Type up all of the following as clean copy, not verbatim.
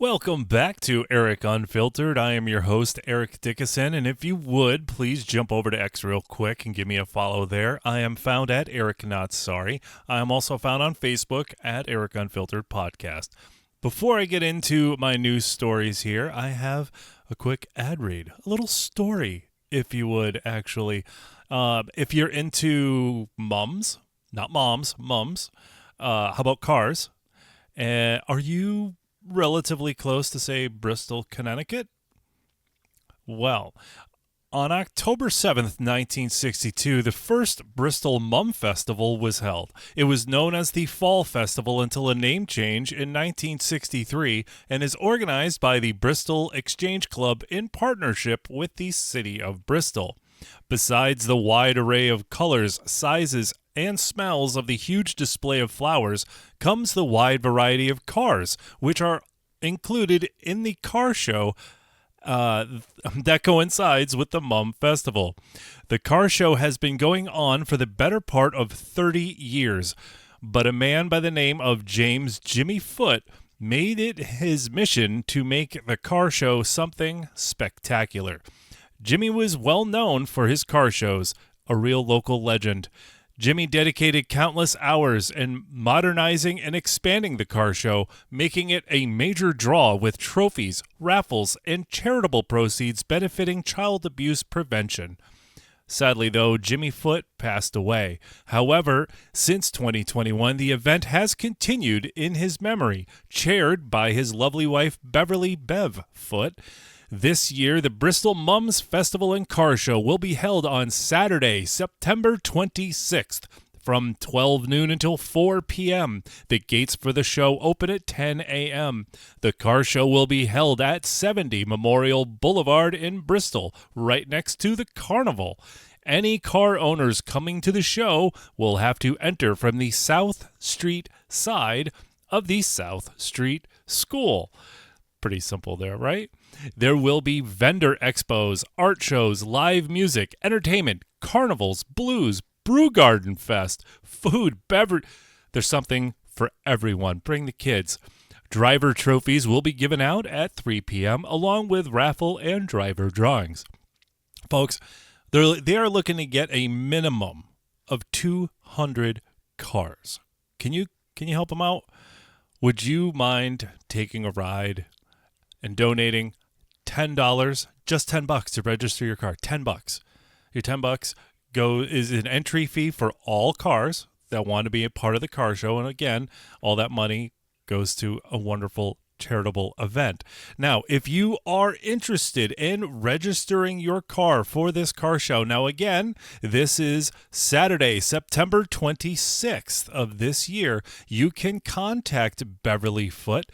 Welcome back to Eric Unfiltered. I am your host, Eric Dickinson, and if you would, please jump over to X real quick and give me a follow there. I am found at Eric Not Sorry. I am also found on Facebook at Eric Unfiltered Podcast. Before I get into my news stories here, I have a quick ad read, a little story, if you would, actually. If you're into mums, not moms, mums, how about cars? Are you relatively close to, say, Bristol, Connecticut? Well, on October 7th, 1962, the first Bristol MumFestival was held. It was known as the Fall Festival until a name change in 1963 and is organized by the Bristol Exchange Club in partnership with the city of Bristol. Besides the wide array of colors, sizes, and smells of the huge display of flowers comes the wide variety of cars, which are included in the car show that coincides with the Mum Festival. The car show has been going on for the better part of 30 years, but a man by the name of James Jimmy Foote made it his mission to make the car show something spectacular. Jimmy was well known for his car shows, a real local legend. Jimmy dedicated countless hours in modernizing and expanding the car show, making it a major draw with trophies, raffles, and charitable proceeds benefiting child abuse prevention. Sadly, though, Jimmy Foote passed away. However, since 2021, the event has continued in his memory, chaired by his lovely wife, Beverly Bev Foote. This year, the Bristol Mums Festival and Car Show will be held on Saturday, September 26th, from 12 noon until 4 p.m. The gates for the show open at 10 a.m. The car show will be held at 70 Memorial Boulevard in Bristol, right next to the Carnival. Any car owners coming to the show will have to enter from the South Street side of the South Street School. Pretty simple there, right? There will be vendor expos, art shows, live music, entertainment, carnivals, blues, brew garden fest, food, beverage. There's something for everyone. Bring the kids. Driver trophies will be given out at 3 p.m. along with raffle and driver drawings. Folks, they are looking to get a minimum of 200 cars. Can you help them out? Would you mind taking a ride and donating $10, just $10 to register your car? $10. Your $10 is an entry fee for all cars that want to be a part of the car show. And again, all that money goes to a wonderful charitable event. Now, if you are interested in registering your car for this car show, now again, this is Saturday, September 26th of this year, you can contact Beverly Foote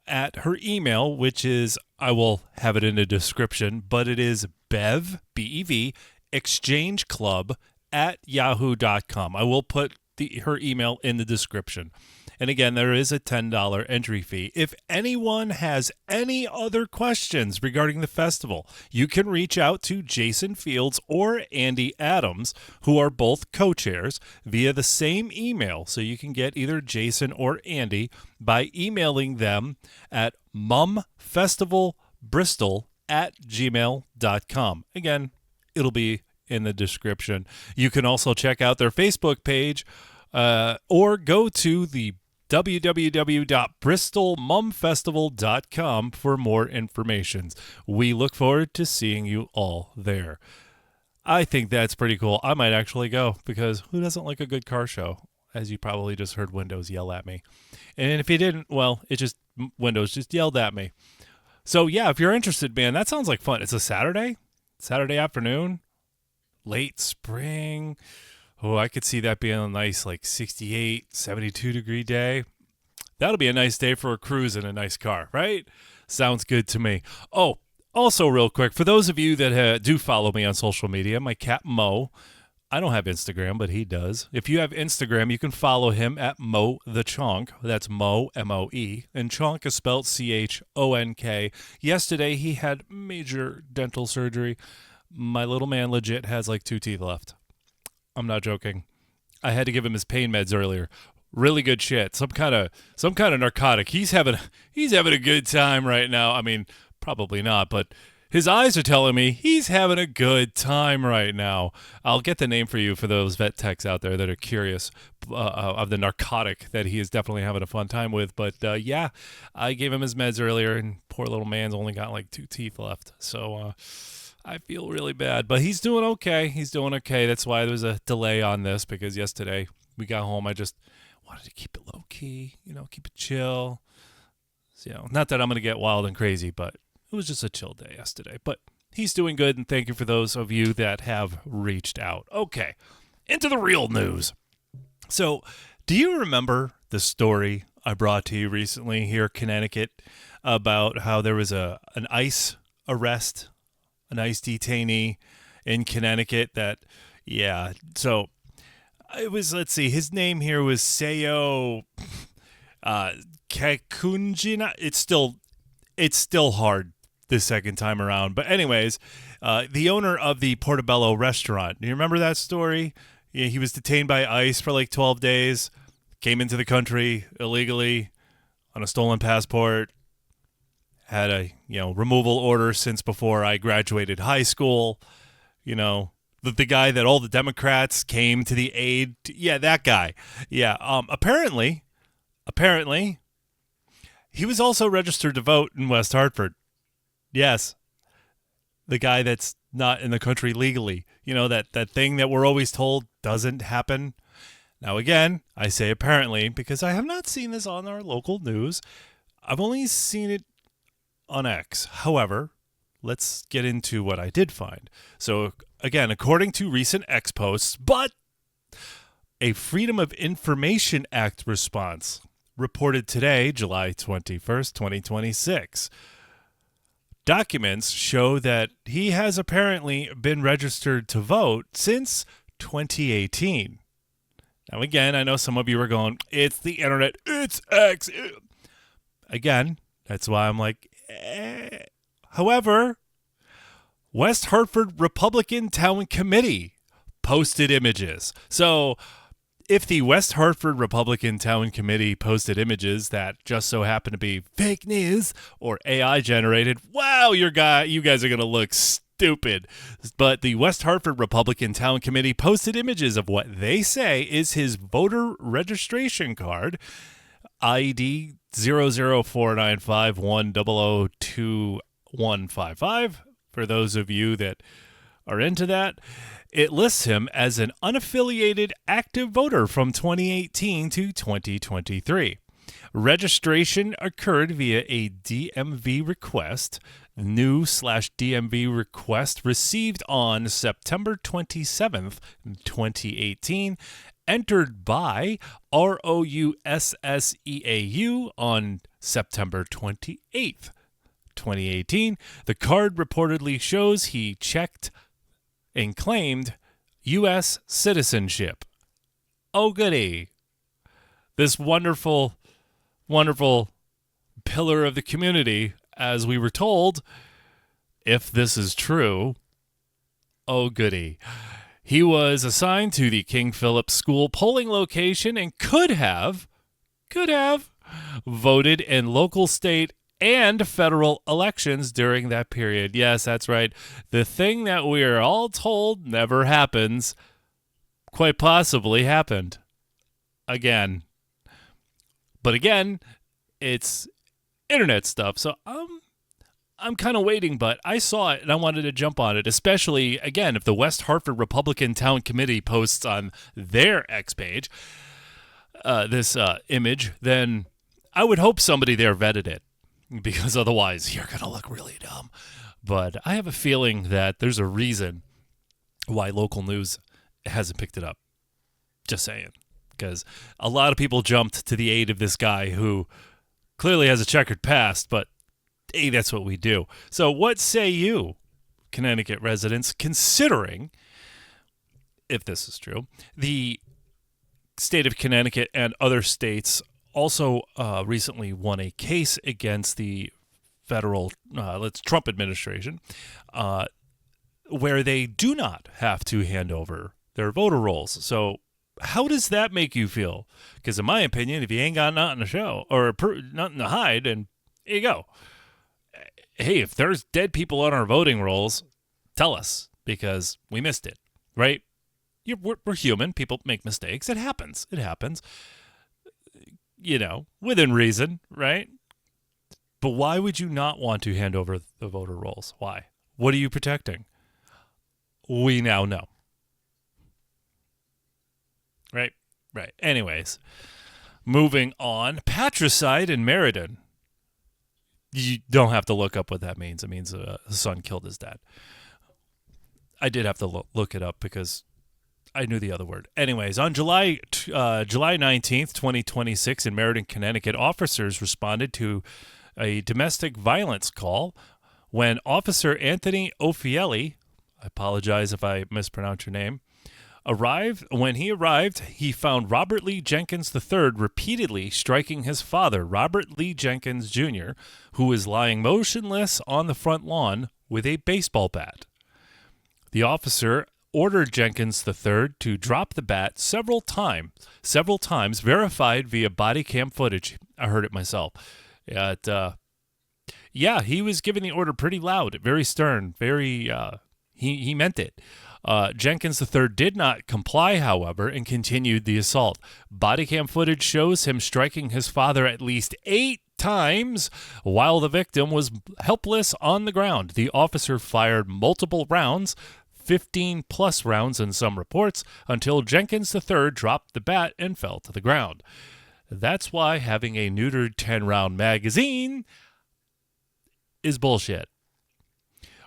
at her email, which is, I will have it in the description, but it is BEV, exchangeclub at yahoo.com. I will put her email in the description. And again, there is a $10 entry fee. If anyone has any other questions regarding the festival, you can reach out to Jason Fields or Andy Adams, who are both co-chairs, via the same email. So you can get either Jason or Andy by emailing them at MumFestivalBristol@gmail.com. Again, it'll be in the description. You can also check out their Facebook page or go to the www.bristolmumfestival.com for more information. We look forward to seeing you all there. I think that's pretty cool. I might actually go because who doesn't like a good car show? As you probably just heard Windows yell at me. And if you didn't, well, Windows just yelled at me. So yeah, if you're interested, man, that sounds like fun. It's a Saturday afternoon, late spring. Oh, I could see that being a nice 68, 72 degree day. That'll be a nice day for a cruise in a nice car, right? Sounds good to me. Oh, also real quick, for those of you that do follow me on social media, my cat Mo, I don't have Instagram, but he does. If you have Instagram, you can follow him at Mo the Chonk. That's Mo, M-O-E. And Chonk is spelled C-H-O-N-K. Yesterday, he had major dental surgery. My little man legit has 2 teeth left. I'm not joking. I had to give him his pain meds earlier. really good shit. Some kind of narcotic. He's having a good time right now. I mean, probably not, but his eyes are telling me he's having a good time right now. I'll get the name for you for those vet techs out there that are curious of the narcotic that he is definitely having a fun time with. But yeah, I gave him his meds earlier, and poor little man's only got like 2 teeth left. So I feel really bad, but he's doing okay. He's doing okay. That's why there was a delay on this, because yesterday we got home. I just wanted to keep it low key, keep it chill. So, not that I'm going to get wild and crazy, but it was just a chill day yesterday. But he's doing good, and thank you for those of you that have reached out. Okay, into the real news. So, do you remember the story I brought to you recently here in Connecticut about how there was an ICE arrest, an ICE detainee in Connecticut so it was, let's see, his name here was Seyo Kakunjina. It's still hard the second time around. But anyways, the owner of the Portobello restaurant. Do you remember that story? Yeah, he was detained by ICE for like 12 days, came into the country illegally on a stolen passport, had a removal order since before I graduated high school, the guy that all the Democrats came to the aid. Yeah, that guy. Yeah. Apparently, he was also registered to vote in West Hartford. Yes. The guy that's not in the country legally. That thing that we're always told doesn't happen. Now, again, I say apparently because I have not seen this on our local news. I've only seen it on X. However, let's get into what I did find. So, again, according to recent X posts, but a Freedom of Information Act response reported today, July 21st, 2026. Documents show that he has apparently been registered to vote since 2018. Now, again, I know some of you are going, it's the internet, it's X. Again, that's why I'm like, However, West Hartford Republican Town Committee posted images. So if the West Hartford Republican Town Committee posted images that just so happen to be fake news or AI generated, wow, you guys are going to look stupid. But the West Hartford Republican Town Committee posted images of what they say is his voter registration card, ID 0049510022155. For those of you that are into that, it lists him as an unaffiliated active voter from 2018 to 2023. Registration occurred via a DMV request, new/DMV request received on September 27th, 2018, entered by ROUSSEAU on September 28th, 2018. The card reportedly shows he checked and claimed U.S. citizenship. Oh, goody. This wonderful, wonderful pillar of the community, as we were told, if this is true, oh, goody. He was assigned to the King Philip School polling location and could have voted in local, state, and federal elections during that period. Yes, that's right. The thing that we are all told never happens, quite possibly happened. Again. But again, it's internet stuff. So I'm kind of waiting, but I saw it and I wanted to jump on it, especially, again, if the West Hartford Republican Town Committee posts on their X page this image, then I would hope somebody there vetted it, because otherwise you're going to look really dumb. But I have a feeling that there's a reason why local news hasn't picked it up. Just saying. Because a lot of people jumped to the aid of this guy who clearly has a checkered past, but hey, that's what we do. So what say you, Connecticut residents, considering, if this is true, the state of Connecticut and other states also recently won a case against the federal Trump administration where they do not have to hand over their voter rolls. So How does that make you feel? Because in my opinion, if you ain't got nothing to show or nothing to hide, then here you go. Hey, if there's dead people on our voting rolls, tell us because we missed it, right? We're human. People make mistakes. It happens. It happens. Within reason, right? But why would you not want to hand over the voter rolls? Why? What are you protecting? We now know. Right? Right. Anyways, moving on. Patricide in Meriden. You don't have to look up what that means. It means a son killed his dad. I did have to look it up because I knew the other word. Anyways, on July 19th, 2026, in Meriden, Connecticut, officers responded to a domestic violence call when Officer Anthony Offielli, I apologize if I mispronounce your name, arrived. When he arrived, he found Robert Lee Jenkins III repeatedly striking his father, Robert Lee Jenkins Jr., who was lying motionless on the front lawn with a baseball bat. The officer ordered Jenkins III to drop the bat several times, verified via body cam footage. I heard it myself. He was giving the order pretty loud, very stern, he meant it. Jenkins III did not comply, however, and continued the assault. Body cam footage shows him striking his father at least 8 times while the victim was helpless on the ground. The officer fired multiple rounds, 15-plus rounds in some reports, until Jenkins III dropped the bat and fell to the ground. That's why having a neutered 10-round magazine is bullshit.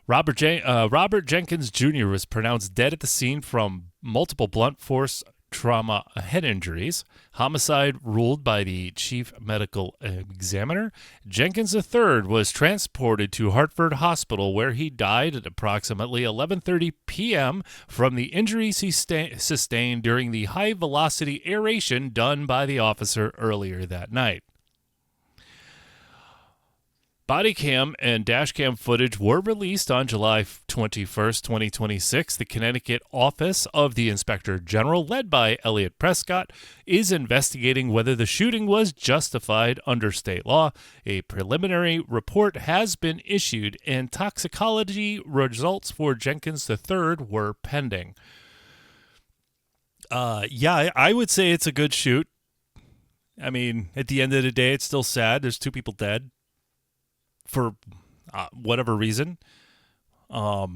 Robert Jenkins Jr. was pronounced dead at the scene from multiple blunt force trauma head injuries. Homicide ruled by the chief medical examiner. Jenkins III was transported to Hartford Hospital, where he died at approximately 11:30 p.m. from the injuries he sustained during the high-velocity aeration done by the officer earlier that night. Body cam and dash cam footage were released on July 21st, 2026. The Connecticut Office of the Inspector General, led by Elliot Prescott, is investigating whether the shooting was justified under state law. A preliminary report has been issued, and toxicology results for Jenkins III were pending. I would say it's a good shoot. I mean, at the end of the day, it's still sad. There's 2 people dead. For whatever reason. But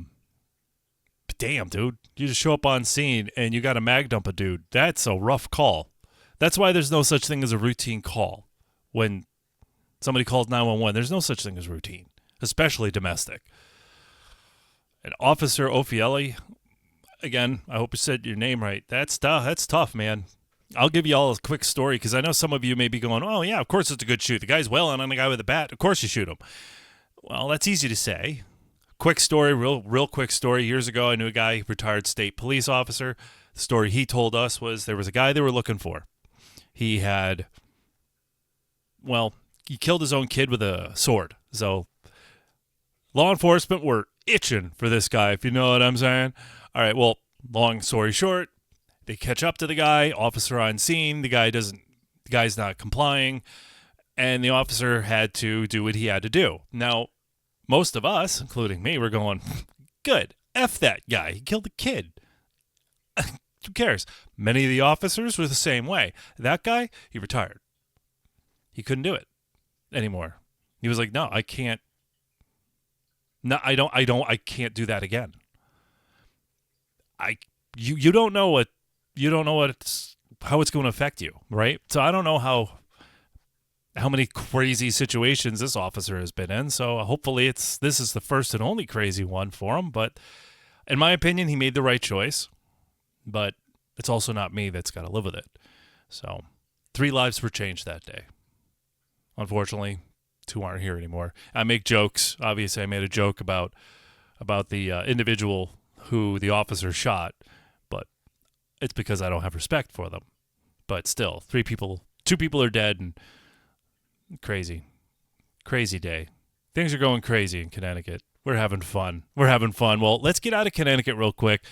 damn, dude. You just show up on scene and you got to mag dump a dude. That's a rough call. That's why there's no such thing as a routine call. When somebody calls 911, there's no such thing as routine, especially domestic. And Officer Offielli, again, I hope I said your name right. That's tough, man. I'll give you all a quick story because I know some of you may be going, oh, yeah, of course it's a good shoot. The guy's wailing on the guy with a bat. Of course you shoot him. Well, that's easy to say. Quick story, real quick story. Years ago, I knew a guy, retired state police officer. The story he told us was there was a guy they were looking for. He killed his own kid with a sword. So law enforcement were itching for this guy, if you know what I'm saying. All right, well, long story short, they catch up to the guy, officer on scene. The guy's not complying, and the officer had to do what he had to do. Now, most of us, including me, were going, good, F that guy. He killed a kid. Who cares? Many of the officers were the same way. That guy, he retired. He couldn't do it anymore. He was like, no, I can't. No, I can't do that again. You don't know what. You don't know how it's going to affect you, right? So I don't know how many crazy situations this officer has been in. So hopefully this is the first and only crazy one for him. But in my opinion, he made the right choice. But it's also not me that's got to live with it. So 3 lives were changed that day. Unfortunately, 2 aren't here anymore. I make jokes. Obviously, I made a joke about the individual who the officer shot. It's because I don't have respect for them. But still, 2 people are dead, and crazy day. Things are going crazy in Connecticut. We're having fun. Well, let's get out of Connecticut real quick.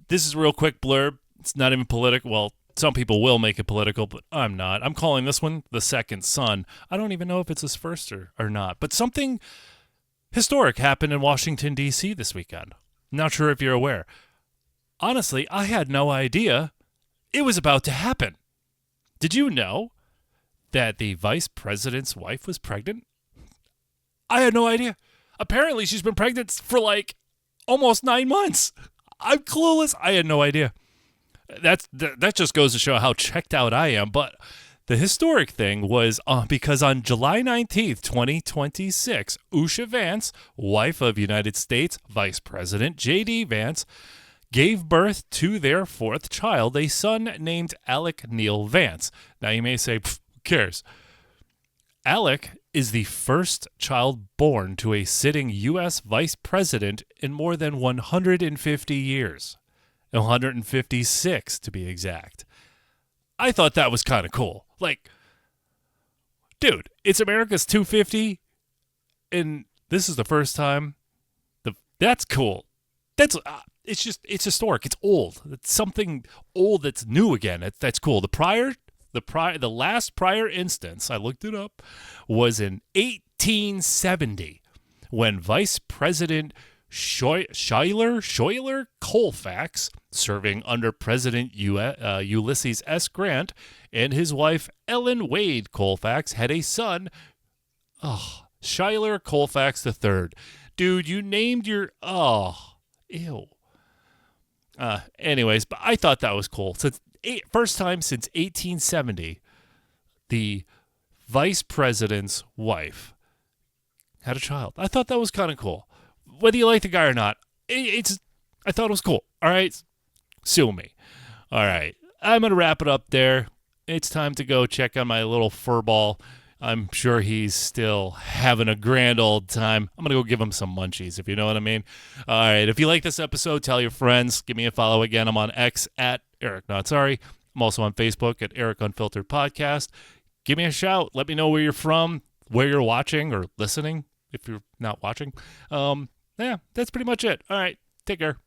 This is a real quick blurb. It's not even political. Well, some people will make it political, but I'm not. I'm calling this one the second son. I don't even know if it's his first or not. But something historic happened in Washington, D.C. this weekend. Not sure if you're aware. Honestly, I had no idea it was about to happen. Did you know that the vice president's wife was pregnant? I had no idea. Apparently, she's been pregnant for like almost 9 months. I'm clueless. I had no idea. That just goes to show how checked out I am. But the historic thing was because on July 19th, 2026, Usha Vance, wife of United States Vice President J.D. Vance, gave birth to their fourth child, a son named Alec Neil Vance. Now you may say, who cares? Alec is the first child born to a sitting U.S. vice president in more than 150 years. 156 to be exact. I thought that was kind of cool. Like, dude, it's America's 250, and this is the first time. That's cool. It's historic. It's old. It's something old that's new again. That's cool. The last prior instance, I looked it up, was in 1870 when Vice President Schuyler Colfax, serving under President Ulysses S. Grant, and his wife Ellen Wade Colfax had a son, Schuyler Colfax III. Dude, you named your, ew. Anyways, but I thought that was cool. First time since 1870, the vice president's wife had a child. I thought that was kind of cool. Whether you like the guy or not, I thought it was cool. All right, sue me. All right, I'm going to wrap it up there. It's time to go check on my little furball. I'm sure he's still having a grand old time. I'm going to go give him some munchies, if you know what I mean. All right, if you like this episode, tell your friends. Give me a follow again. I'm on X at Eric Not Sorry. I'm also on Facebook at Eric Unfiltered Podcast. Give me a shout. Let me know where you're from, where you're watching or listening, if you're not watching. Yeah, that's pretty much it. All right, take care.